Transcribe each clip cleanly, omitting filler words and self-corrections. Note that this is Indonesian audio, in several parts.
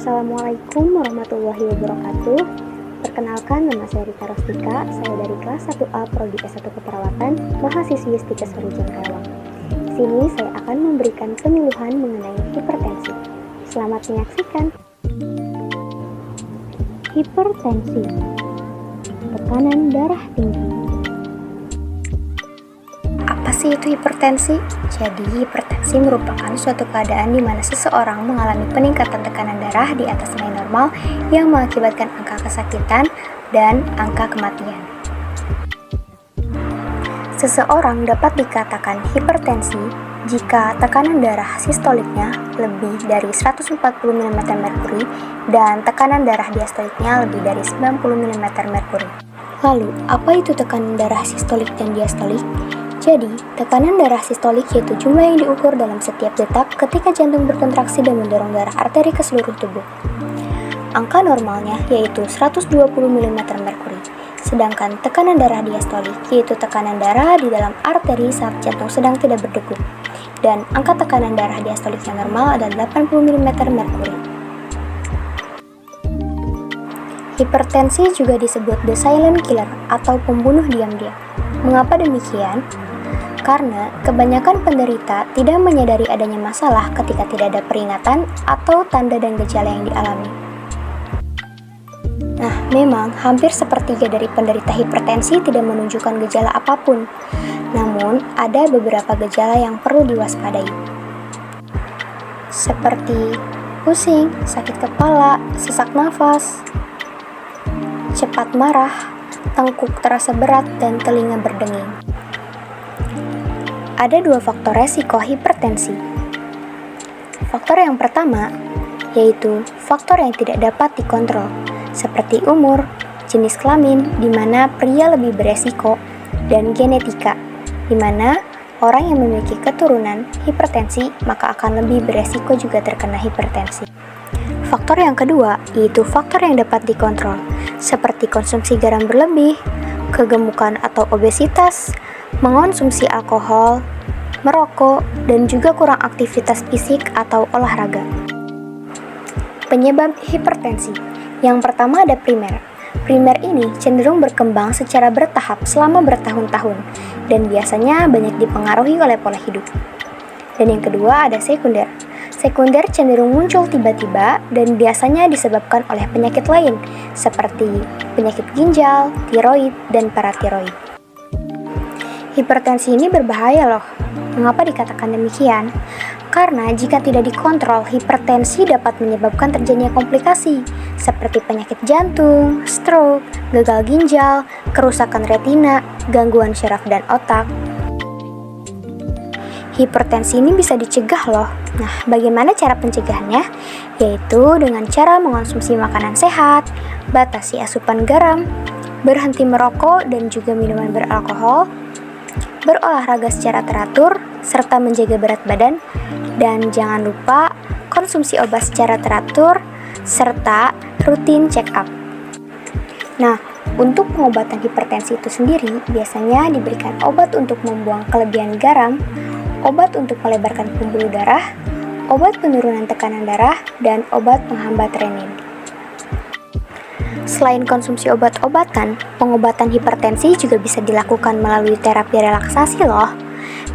Assalamualaikum warahmatullahi wabarakatuh. Perkenalkan, nama saya Rita Rostika. Saya dari kelas 1A Prodi S1 Keperawatan, mahasiswi Stikes Rujan Karawang. Di sini saya akan memberikan penyuluhan mengenai hipertensi. Selamat menyaksikan. Hipertensi, tekanan darah tinggi. Apa sih itu hipertensi? Jadi, hipertensi merupakan suatu keadaan di mana seseorang mengalami peningkatan tekanan darah di atas nilai normal yang mengakibatkan angka kesakitan dan angka kematian. Seseorang dapat dikatakan hipertensi jika tekanan darah sistoliknya lebih dari 140 mm/Hg dan tekanan darah diastoliknya lebih dari 90 mm/Hg. Lalu, apa itu tekanan darah sistolik dan diastolik? Jadi, tekanan darah sistolik yaitu jumlah yang diukur dalam setiap detak ketika jantung berkontraksi dan mendorong darah arteri ke seluruh tubuh. Angka normalnya yaitu 120 mm/Hg. Sedangkan tekanan darah diastolik yaitu tekanan darah di dalam arteri saat jantung sedang tidak berdegup. Dan angka tekanan darah diastolik yang normal adalah 80 mm/Hg. Hipertensi juga disebut the silent killer atau pembunuh diam-diam. Mengapa demikian? Karena kebanyakan penderita tidak menyadari adanya masalah ketika tidak ada peringatan atau tanda dan gejala yang dialami. Nah, memang hampir sepertiga dari penderita hipertensi tidak menunjukkan gejala apapun. Namun, ada beberapa gejala yang perlu diwaspadai. Seperti pusing, sakit kepala, sesak nafas, cepat marah, tengkuk terasa berat, dan telinga berdenging. Ada dua faktor resiko hipertensi. Faktor yang pertama yaitu faktor yang tidak dapat dikontrol, seperti umur, jenis kelamin, di mana pria lebih beresiko, dan genetika, di mana orang yang memiliki keturunan hipertensi maka akan lebih beresiko juga terkena hipertensi. Faktor yang kedua yaitu faktor yang dapat dikontrol, seperti konsumsi garam berlebih, kegemukan atau obesitas, mengonsumsi alkohol, merokok, dan juga kurang aktivitas fisik atau olahraga. Penyebab hipertensi. Yang pertama ada primer. Primer ini cenderung berkembang secara bertahap selama bertahun-tahun dan biasanya banyak dipengaruhi oleh pola hidup. Dan yang kedua ada sekunder. Sekunder cenderung muncul tiba-tiba dan biasanya disebabkan oleh penyakit lain seperti penyakit ginjal, tiroid, dan paratiroid. Hipertensi ini berbahaya loh. Mengapa dikatakan demikian? Karena jika tidak dikontrol, hipertensi dapat menyebabkan terjadinya komplikasi seperti penyakit jantung, stroke, gagal ginjal, kerusakan retina, gangguan syaraf dan otak. Hipertensi ini bisa dicegah loh. Nah, bagaimana cara pencegahannya? Yaitu dengan cara mengonsumsi makanan sehat, batasi asupan garam, berhenti merokok dan juga minuman beralkohol, berolahraga secara teratur, serta menjaga berat badan, dan jangan lupa konsumsi obat secara teratur, serta rutin check up. Nah, untuk pengobatan hipertensi itu sendiri, biasanya diberikan obat untuk membuang kelebihan garam, obat untuk melebarkan pembuluh darah, obat penurunan tekanan darah, dan obat penghambat renin. Selain konsumsi obat-obatan, pengobatan hipertensi juga bisa dilakukan melalui terapi relaksasi loh.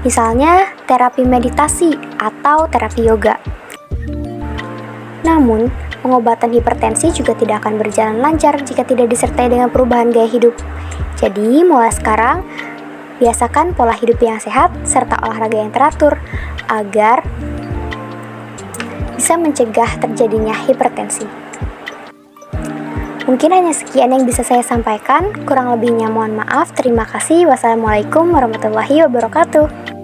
Misalnya, terapi meditasi atau terapi yoga. Namun, pengobatan hipertensi juga tidak akan berjalan lancar jika tidak disertai dengan perubahan gaya hidup. Jadi, mulai sekarang, biasakan pola hidup yang sehat serta olahraga yang teratur agar bisa mencegah terjadinya hipertensi. Mungkin hanya sekian yang bisa saya sampaikan, kurang lebihnya mohon maaf. Terima kasih. Wassalamualaikum warahmatullahi wabarakatuh.